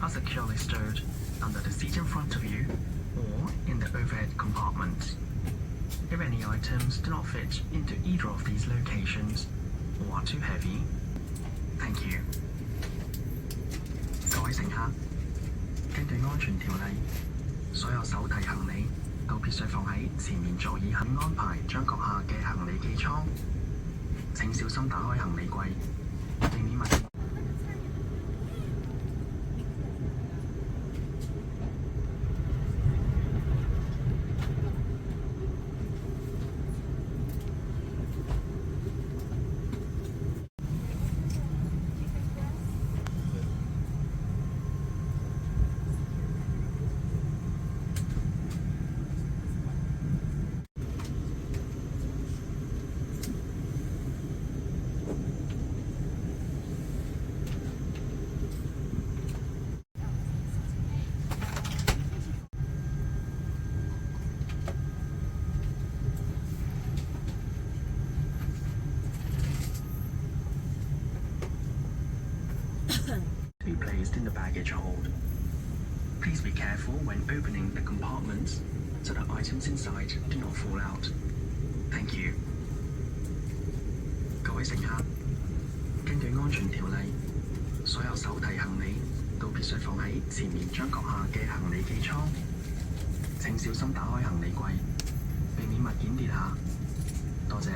are securely stowed under the seat in front of you or in the overhead compartment. If any items do not fit into either of these locations or are too heavy, thank you. 各位乘客，根據安全條例，所有手提行李都必須放喺前面座椅下安排將閣下嘅行李寄艙。請小心打開行李櫃，避免物件。To be placed in the baggage hold. Please be careful when opening the compartments so that items inside do not fall out. Thank you. 各位乘客，根據安全條例，所有手提行李都必須放喺前面將閣下嘅行李寄艙。請小心打開行李櫃，避免物件跌下。多謝。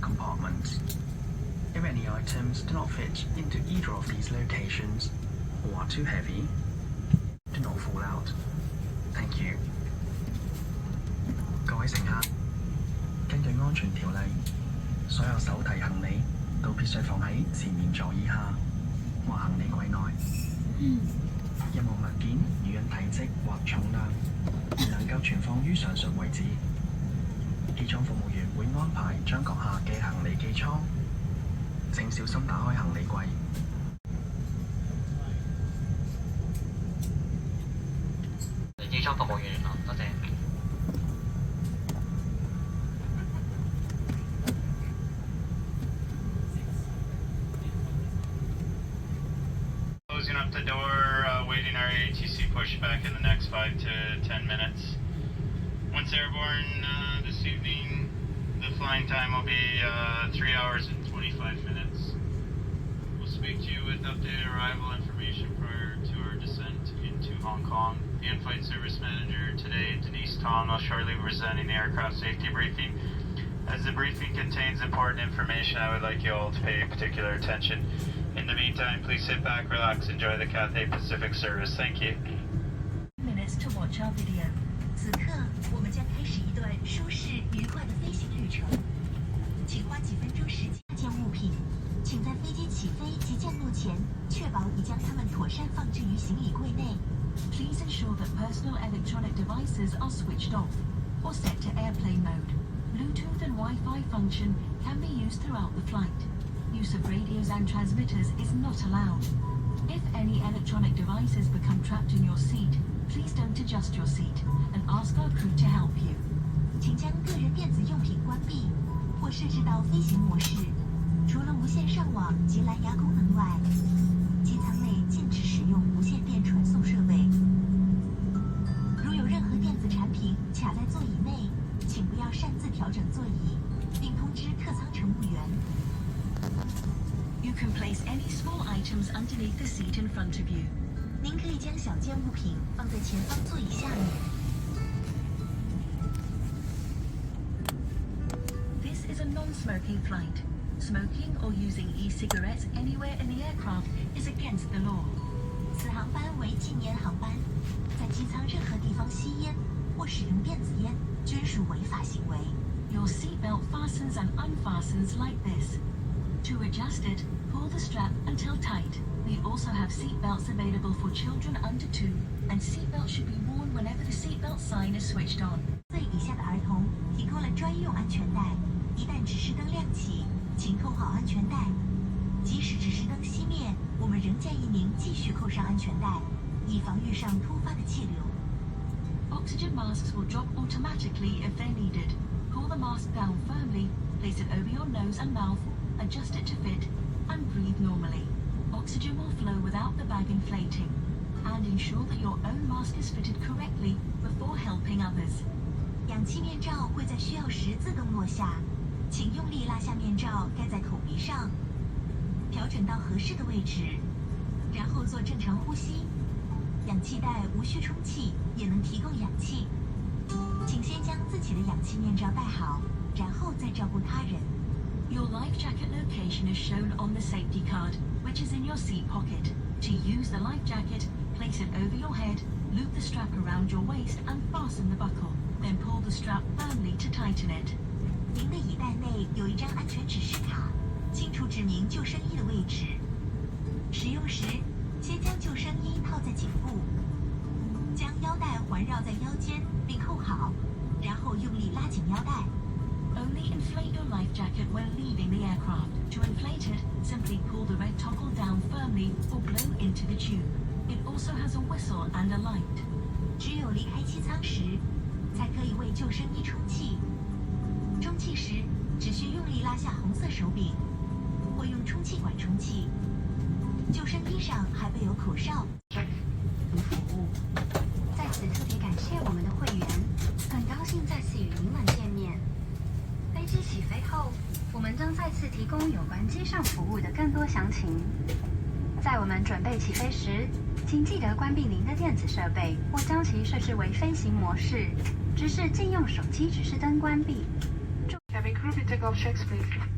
Compartments. If any items do not fit into either of these locations or are too heavy, do not fall out. Thank you. 各位乘客，根據安全條例，所有手提行李都必須放喺前面座椅下或行李櫃內。任何物件如因體積或重量而能夠存放於上述位置。機艙服務員會安排將閣下嘅行李寄艙。請小心打開行李櫃。機艙服務員啊，多謝。Closing up the door, waiting our ATC pushback in the next 5 to 10 minutes. Once airborne this evening, the flying time will be 3 hours and 25 minutes. We'll speak to you with updated arrival information prior to our descent into Hong Kong. The in-flight service manager today, Denise Tong, will shortly be presenting the aircraft safety briefing. As the briefing contains important information, I would like you all to pay particular attention. In the meantime, please sit back, relax, enjoy the Cathay Pacific service. Thank you. Minutes to watch our video. 此刻，我们将开始一段舒适愉快的飞行旅程。请花几分钟时间件物品，请在飞机起飞及降落前，确保已将它们妥善放置于行李柜内。Please ensure that personal electronic devices are switched off or set to airplane mode. Bluetooth and Wi-Fi function can be used throughout the flight. Use of radios and transmitters is not allowed. If any electronic devices become trapped in your seat, please don't adjust your seat and ask our crew to help you. 请将个人电子用品关闭或设置到飞行模式。除了无线上网及蓝牙功能外，机舱内禁止使用无线电传送设备。如有任何电子产品卡在座椅内，请不要擅自调整座椅，并通知客舱乘务员。You can place any small items underneath the seat in front of you. 您可以将小件物品放在前方座椅下面。This is a non-smoking flight. Smoking or using e-cigarettes anywhere in the aircraft is against the law. 此航班为禁烟航班，在机舱任何地方吸烟或使用电子烟均属违法行为。Your seatbelt fastens and unfastens like this. To adjust it, pull the strap until tight. We also have seatbelts available for children under 2, and seatbelts should be worn whenever the seatbelt sign is switched on. 岁以下的儿童提供了专用安全带，一旦指示灯亮起，请扣好安全带。即使指示灯熄灭，我们仍建议您继续扣上安全带，以防遇上突发的气流。Oxygen masks will drop automatically if they're needed. Pull the mask down firmly, place it over your nose and mouth, adjust it to fit, and breathe normally. Oxygen will flow without the bag inflating, and ensure that your own mask is fitted correctly before helping others. 氧气面罩会在需要时自动落下，请用力拉下面罩盖在口鼻上，调整到合适的位置，然后做正常呼吸。氧气袋无需充气，也能提供氧气。请先将自己的氧气面罩戴好，然后再照顾他人。Your life jacket location is shown on the safety card, which is in your seat pocket. To use the life jacket, place it over your head, loop the strap around your waist and fasten the buckle. Then pull the strap firmly to tighten it. 您的椅袋内有一张安全指示卡，清楚指明救生衣的位置。使用时，先将救生衣套在颈部，将腰带环绕在腰间并扣好，然后用力拉紧腰带。Only inflate your life jacket when leaving the aircraft. To inflate it, simply pull the red toggle down firmly or blow into the tube. It also has a whistle and a light. 只有离开机舱时，才可以为救生衣充气。充气时，只需用力拉下红色手柄，或用充气管充气。救生衣上还备有口哨。服务。在此特别感谢我们的会员，很高兴再次与您们见面。飞机起飞后，我们将再次提供有关机上服务的更多详情。在我们准备起飞时，请记得关闭您的电子设备或将其设置为飞行模式，直至禁用手机指示灯关闭。Cabin crew, take off checks, please.